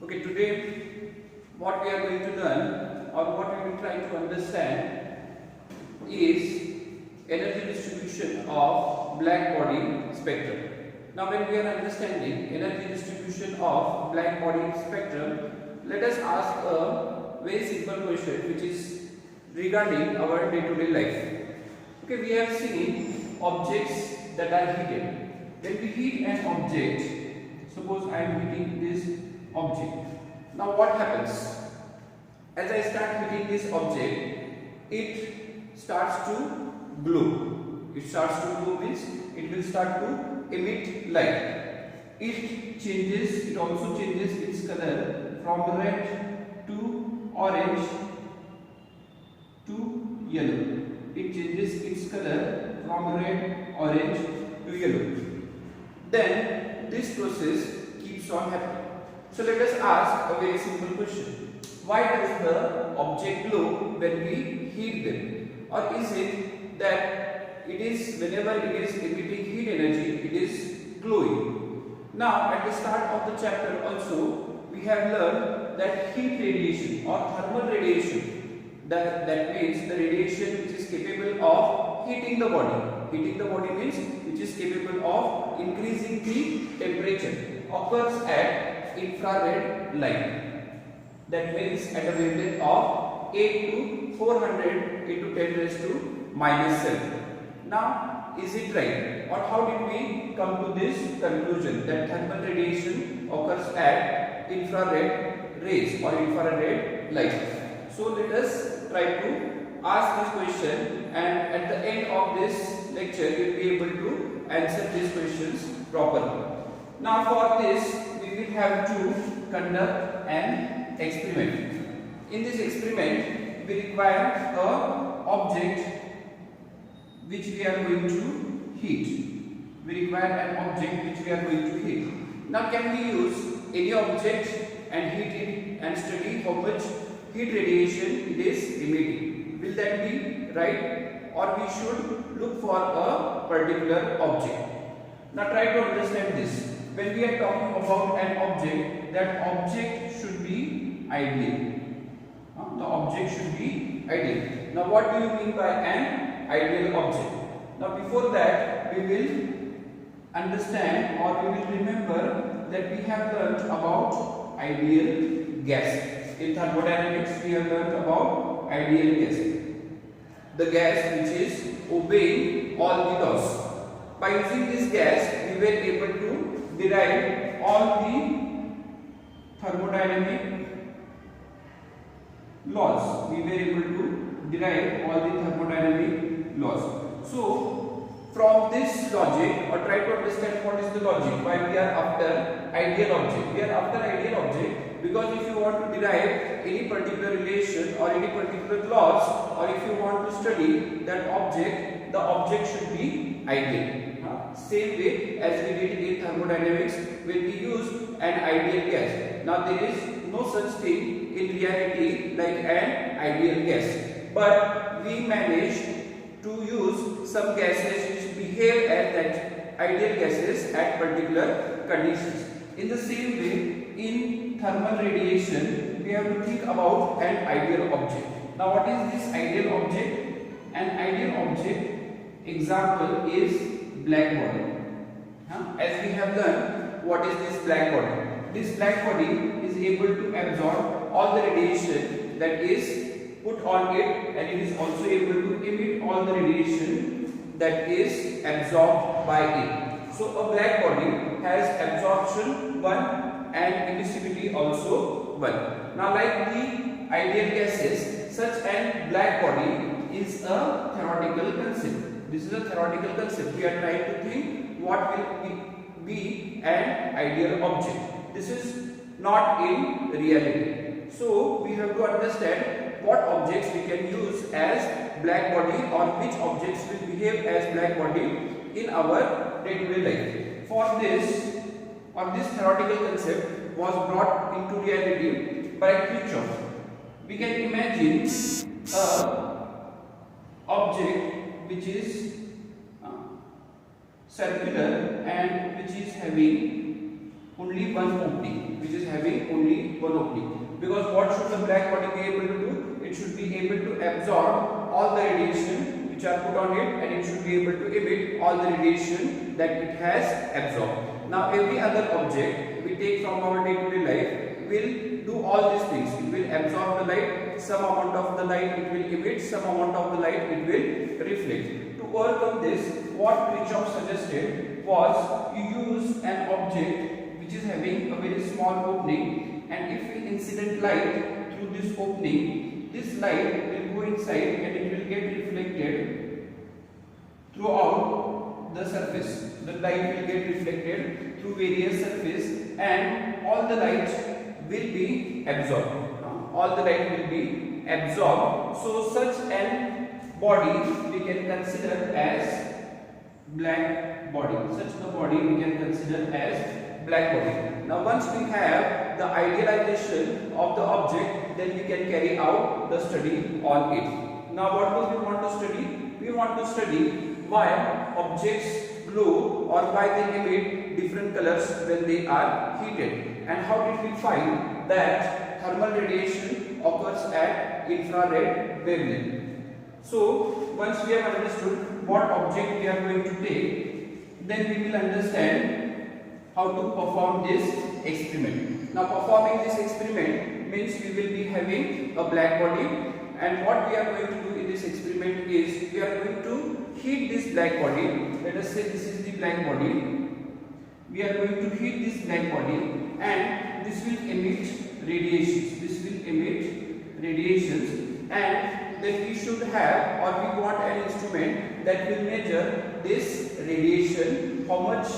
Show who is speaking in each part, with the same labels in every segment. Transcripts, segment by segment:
Speaker 1: Okay, today what we are going to learn or what we will try to understand is energy distribution of black body spectrum. Now when we are understanding energy distribution of black body spectrum, let us ask a very simple question which is regarding our day-to-day life. Okay, we have seen objects that are heated. When we heat an object, suppose I am heating this object. Now what happens? As I start heating this object, it starts to glow. It starts to glow means it will start to emit light. It also changes its color from red to orange to yellow. It changes its color from red, orange to yellow. Then this process keeps on happening. So let us ask a very simple question. Why does the object glow when we heat them? Or is it that it is whenever it is emitting heat energy, it is glowing? Now at the start of the chapter also we have learned that heat radiation or thermal radiation, that means the radiation which is capable of heating the body. Heating the body means which is capable of increasing the temperature, occurs at infrared light. That means at a wavelength of 8 to 400 into 10 raised to -7. Now is it right, or how did we come to this conclusion that thermal radiation occurs at infrared rays or infrared light? So let us try to ask this question, and at the end of this lecture you will be able to answer these questions properly. Now for this we will have to conduct an experiment. In this experiment we require an object which we are going to heat. We require an object which we are going to heat. Now can we use any object and heat it and study how much heat radiation it is emitting? Will that be right, or we should look for a particular object? Now try to understand this. When we are talking about an object, that object should be ideal. The object should be ideal. Now what do you mean by an ideal object? Now before that we will understand or we will remember that we have learnt about ideal gas. In thermodynamics we have learnt about ideal gas. The gas which is obeying all the laws. By using this gas we were able to derive all the thermodynamic laws. We were able to derive all the thermodynamic laws. So from this logic, or try to understand what is the logic, why we are after ideal object. We are after ideal object because if you want to derive any particular relation or any particular laws, or if you want to study that object, the object should be ideal. Same way as we did in thermodynamics when we use an ideal gas. Now there is no such thing in reality like an ideal gas, but we managed to use some gases which behave as that ideal gases at particular conditions. In the same way, in thermal radiation we have to think about an ideal object. Now what is this ideal object? An ideal object example is black body. As we have learned, what is this black body? This black body is able to absorb all the radiation that is put on it, and it is also able to emit all the radiation that is absorbed by it. So a black body has absorption 1 and emissivity also 1. Now like the ideal gases, such an black body is a theoretical concept. This is a theoretical concept. We are trying to think what will be an ideal object. This is not in reality. So we have to understand what objects we can use as black body, or which objects will behave as black body in our day-to-day life. For this, or this theoretical concept was brought into reality by Kirchhoff. We can imagine a object which is circular and which is having only one opening, which is having only one opening. Because what should the black body be able to do? It should be able to absorb all the radiation which are put on it, and it should be able to emit all the radiation that it has absorbed. Now every other object we take from our day-to-day life will do all these things. It will absorb the light, some amount of the light it will emit, some amount of the light it will reflect. To overcome this, what Kirchhoff suggested was you use an object which is having a very small opening, and if we incident light through this opening, this light will go inside and it will get reflected throughout the surface. The light will get reflected through various surfaces, and all the light will be absorbed. All the light will be absorbed. So such an body we can consider as black body. Such a body we can consider as black body. Now once we have the idealization of the object, then we can carry out the study on it. Now what do we want to study? We want to study why objects glow or why they emit different colors when they are heated, and how did we find that thermal radiation occurs at infrared wavelength. So once we have understood what object we are going to take, then we will understand how to perform this experiment. Now performing this experiment means we will be having a black body, and what we are going to do in this experiment is we are going to heat this black body. Let us say this is the black body. We are going to heat this black body, and this will emit radiations. This will emit radiations, and then we should have, or we want an instrument that will measure this radiation, how much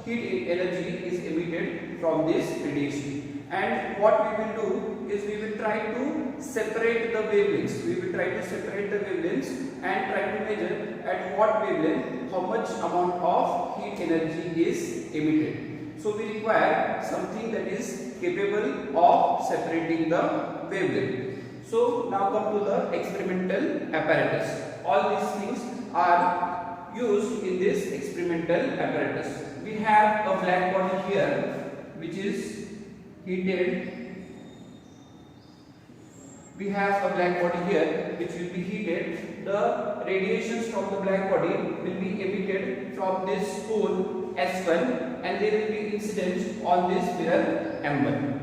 Speaker 1: heat energy is emitted from this radiation. And what we will do is we will try to separate the wavelengths. We will try to separate the wavelengths and try to measure at what wavelength how much amount of heat energy is emitted. So we require something that is capable of separating the wavelength. So now come to the experimental apparatus. All these things are used in this experimental apparatus. We have a black body here which is heated. We have a black body here which will be heated. The radiations from the black body will be emitted from this hole S1, and they will be incident on this mirror M1.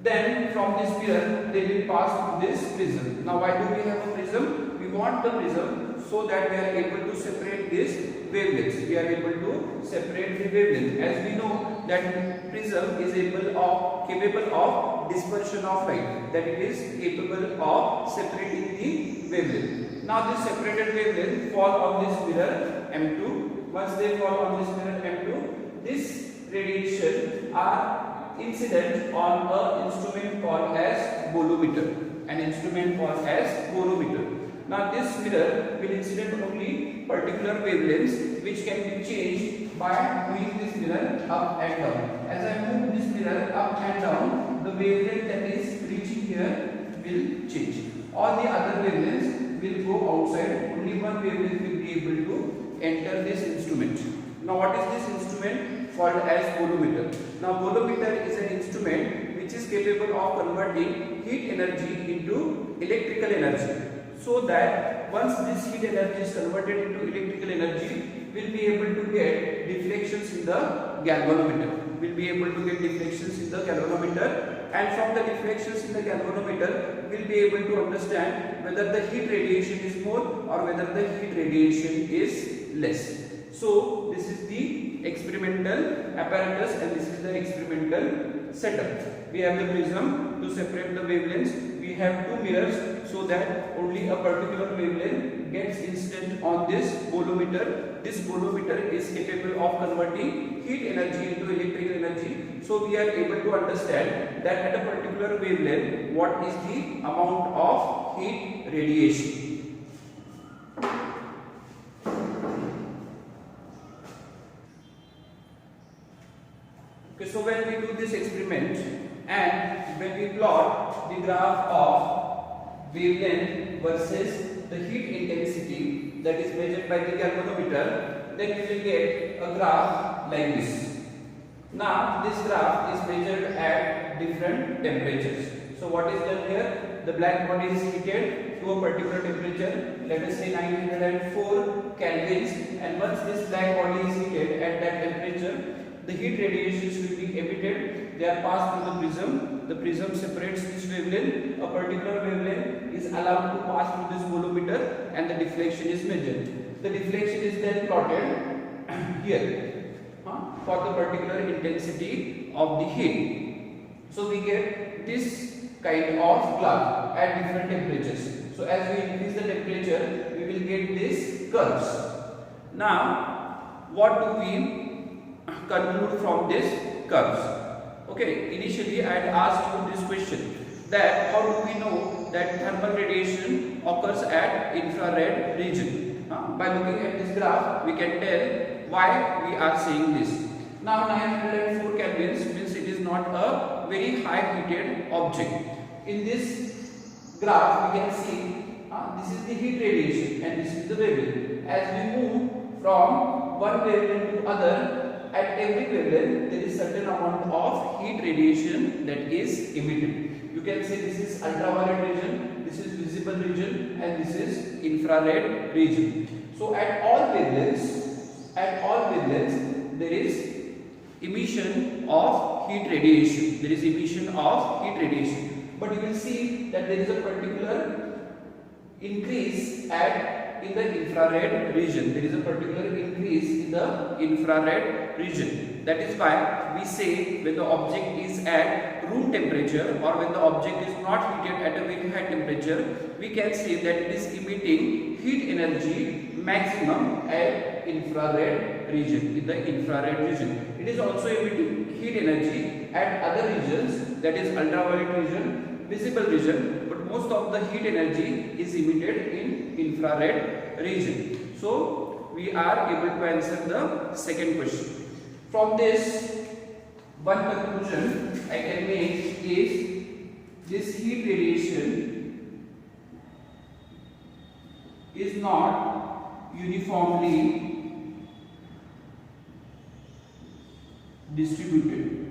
Speaker 1: Then from this mirror they will pass through this prism. Now why do we have a prism? We want the prism so that we are able to separate this wavelengths. We are able to separate the wavelength. As we know that prism is capable of dispersion of light, that it is capable of separating the wavelength. Now this separated wavelength fall on this mirror M2. Once they fall on this mirror M2, this radiation are incident on an instrument called as bolometer. An instrument called as bolometer. Now this mirror will incident only particular wavelengths which can be changed by moving this mirror up and down. As I move this mirror up and down, the wavelength that is reaching here will change. All the other wavelengths will go outside. Only one wavelength will be able to enter this instrument. Now what is this instrument? Called as bolometer. Now bolometer is an instrument which is capable of converting heat energy into electrical energy, so that once this heat energy is converted into electrical energy, we will be able to get deflections in the galvanometer. We will be able to get deflections in the galvanometer, and from the deflections in the galvanometer, we will be able to understand whether the heat radiation is more or whether the heat radiation is less. So this is the experimental apparatus, and this is the experimental setup. We have the prism to separate the wavelengths. We have two mirrors so that only a particular wavelength gets incident on this bolometer. This bolometer is capable of converting heat energy into electrical energy. So we are able to understand that at a particular wavelength what is the amount of heat radiation. Okay, so when we do this experiment and when we plot the graph of wavelength versus the heat intensity that is measured by the galvanometer, then we will get a graph like this. Now this graph is measured at different temperatures. So what is done here? The black body is heated to a particular temperature, let us say 904 kelvins, and once this black body is heated at that temperature, the heat radiations will be emitted. They are passed through the prism. The prism separates this wavelength. A particular wavelength is allowed to pass through this bolometer, and the deflection is measured. The deflection is then plotted here for the particular intensity of the heat. So we get this kind of graph at different temperatures. So as we increase the temperature, we will get these curves. Now, what do we conclude from these curves? Okay, initially I had asked you this question, that how do we know that thermal radiation occurs at infrared region? By looking at this graph, we can tell why we are saying this. Now 904 kelvins means it is not a very high heated object. In this graph we can see this is the heat radiation and this is the wavelength. As we move from one wavelength to other, at every wavelength there is certain amount of heat radiation that is emitted. You can say this is ultraviolet region, this is visible region, and this is infrared region. So at all wavelengths there is emission of heat radiation. There is emission of heat radiation. But you will see that there is a particular increase in the infrared region. There is a particular increase in the infrared region. That is why we say when the object is at room temperature, or when the object is not heated at a very high temperature, we can say that it is emitting heat energy maximum at infrared region, in the infrared region. It is also emitting heat energy at other regions, that is ultraviolet region, visible region, but most of the heat energy is emitted in infrared region. So we are able to answer the second question. From this, one conclusion I can make is this heat radiation is not uniformly distributed.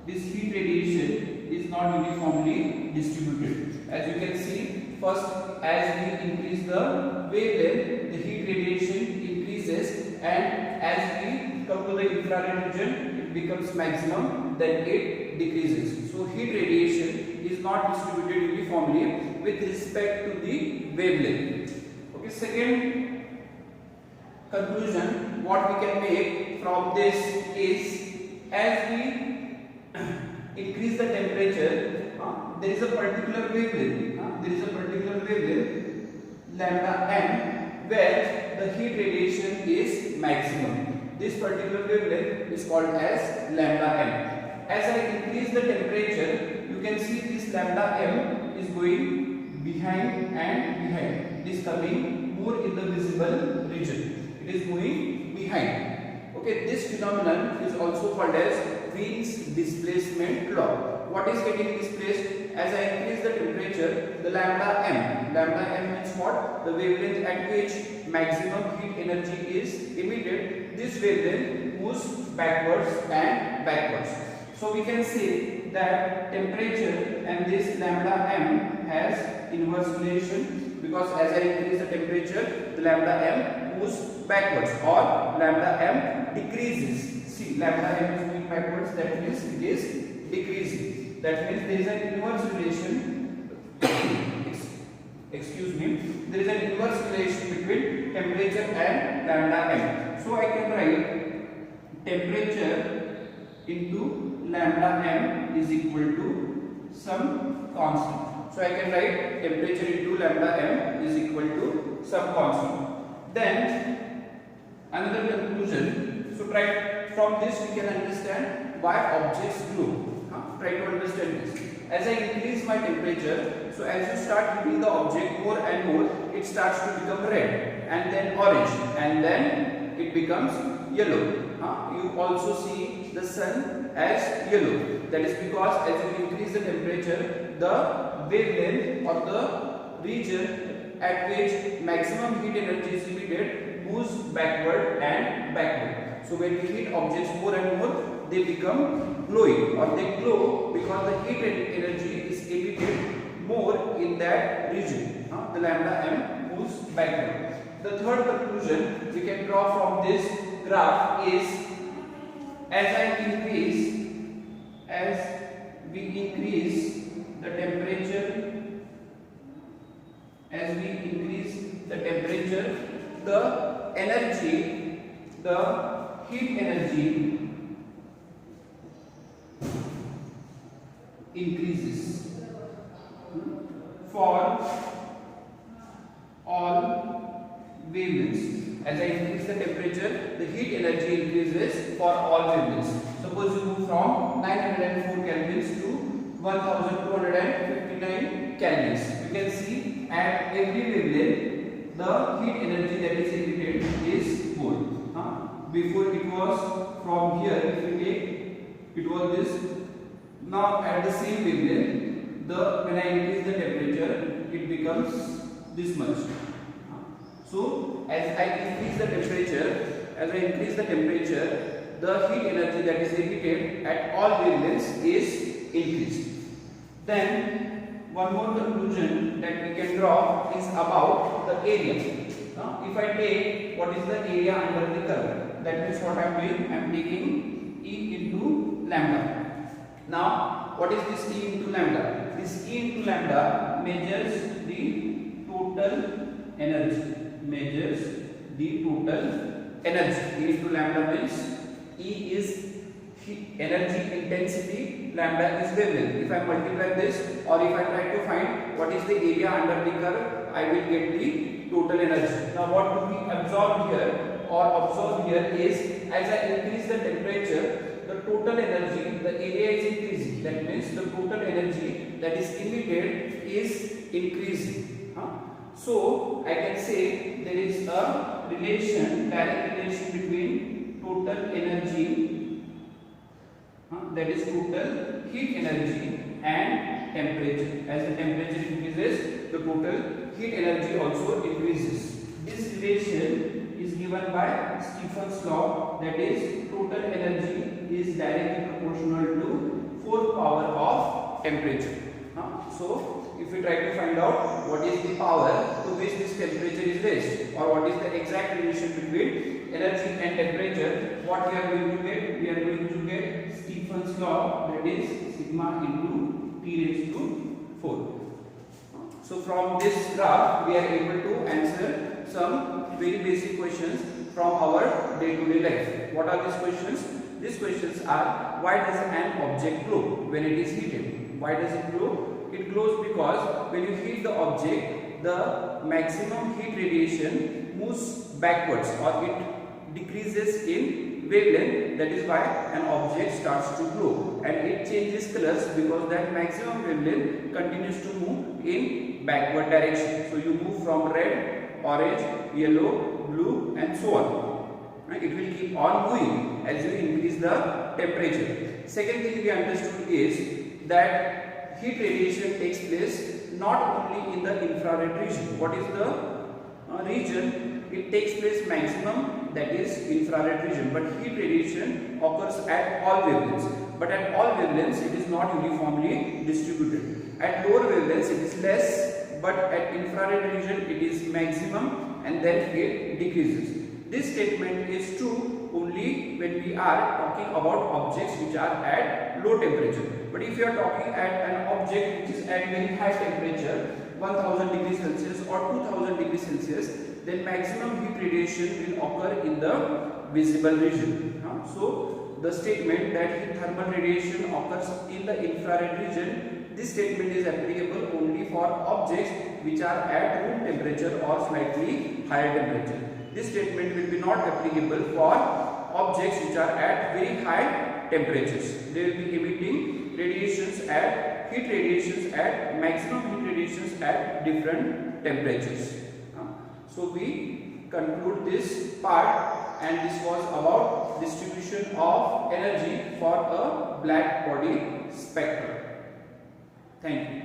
Speaker 1: This heat radiation is not uniformly distributed. As you can see, first as we increase the wavelength, the heat radiation increases, and as we come to the infrared region, it becomes maximum, then it decreases. So heat radiation is not distributed uniformly with respect to the wavelength. Okay, second conclusion what we can make from this is, as we increase the temperature, there is a particular wavelength, lambda m, where the heat radiation is maximum. This particular wavelength is called as lambda m. As I increase the temperature, you can see this lambda m is going behind and behind. It is coming more in the visible region. It is moving behind. Okay, this phenomenon is also called as Wien's displacement law. What is getting displaced? As I increase the temperature, the lambda m means what? The wavelength at which maximum heat energy is emitted. This wavelength moves backwards and backwards. So we can say that temperature and this lambda m has inverse relation, because as I increase the temperature, the lambda m moves backwards, or lambda m decreases. See, lambda m is moving backwards, that means it is decreasing. That means there is an inverse relation. Excuse me. There is an inverse relation between temperature and lambda m. So I can write temperature into lambda m is equal to some constant. So I can write temperature into lambda m is equal to some constant. Then another conclusion. So from this we can understand why objects glow. Try to understand this. As I increase my temperature, so as you start heating the object more and more, it starts to become red, and then orange, and then it becomes yellow. You also see the sun as yellow. That is because as you increase the temperature, the wavelength or the region at which maximum heat energy is emitted moves backward and backward. So when we heat objects more and more, they become glowing, or they glow because the heat energy is emitted more in that region. The lambda m moves backward. The third conclusion we can draw from this graph is, as we increase the temperature, the energy, the heat energy increases for all wavelengths. As I increase the temperature, the heat energy increases for all wavelengths. Suppose you move from 904 kelvins to 1259 kelvins. You can see at every wavelength the heat energy that is emitted is more. Before it was from here, if we take, it was this. Now at the same wavelength, when I increase the temperature, it becomes this much. So as I increase the temperature, the heat energy that is emitted at all wavelengths is increased. Then one more conclusion that we can draw is about the area. If I take what is the area under the curve, that means what I am doing, I am taking E into lambda. Now what is this E into lambda? This E into lambda measures the total energy. E into lambda means E is energy intensity, lambda is wavelength. If I multiply this, or if I try to find what is the area under the curve, I will get the total energy. Now what do we absorb here is, as I increase the temperature, the total energy, the area is increasing. That means the total energy that is emitted is increasing. So I can say there is a direct relation between total energy, that is total heat energy, and temperature. As the temperature increases, the total heat energy also increases. This relation is given by Stephen's law, that is total energy is directly proportional to 4th power of temperature. So if we try to find out what is the power to which this temperature is raised, or what is the exact relation between energy and temperature, what we are going to get? We are going to get Stephen's law, that is sigma into T raised to 4. So from this graph we are able to answer some very basic questions from our day-to-day life. What are these questions? These questions are, why does an object glow when it is heated? Why does it glow? It glows because when you heat the object, the maximum heat radiation moves backwards, or it decreases in wavelength. That is why an object starts to glow, and it changes colors because that maximum wavelength continues to move in backward direction. So you move from red, orange, yellow, blue, and so on. It will keep on moving as you increase the temperature. Second thing we understood is that heat radiation takes place not only in the infrared region. What is the region? It takes place maximum, that is infrared region, but heat radiation occurs at all wavelengths. But at all wavelengths it is not uniformly distributed. At lower wavelengths it is less, but at infrared region it is maximum, and then it decreases. This statement is true only when we are talking about objects which are at low temperature. But if you are talking at an object which is at very high temperature, 1000 degrees Celsius or 2000 degrees Celsius, then maximum heat radiation will occur in the visible region. So the statement that thermal radiation occurs in the infrared region, this statement is applicable only for objects which are at room temperature or slightly higher temperature. This statement will be not applicable for objects which are at very high temperatures. They will be emitting radiations at heat radiations at maximum heat radiations at different temperatures. So we conclude this part, and this was about distribution of energy for a black body spectrum. Thank you.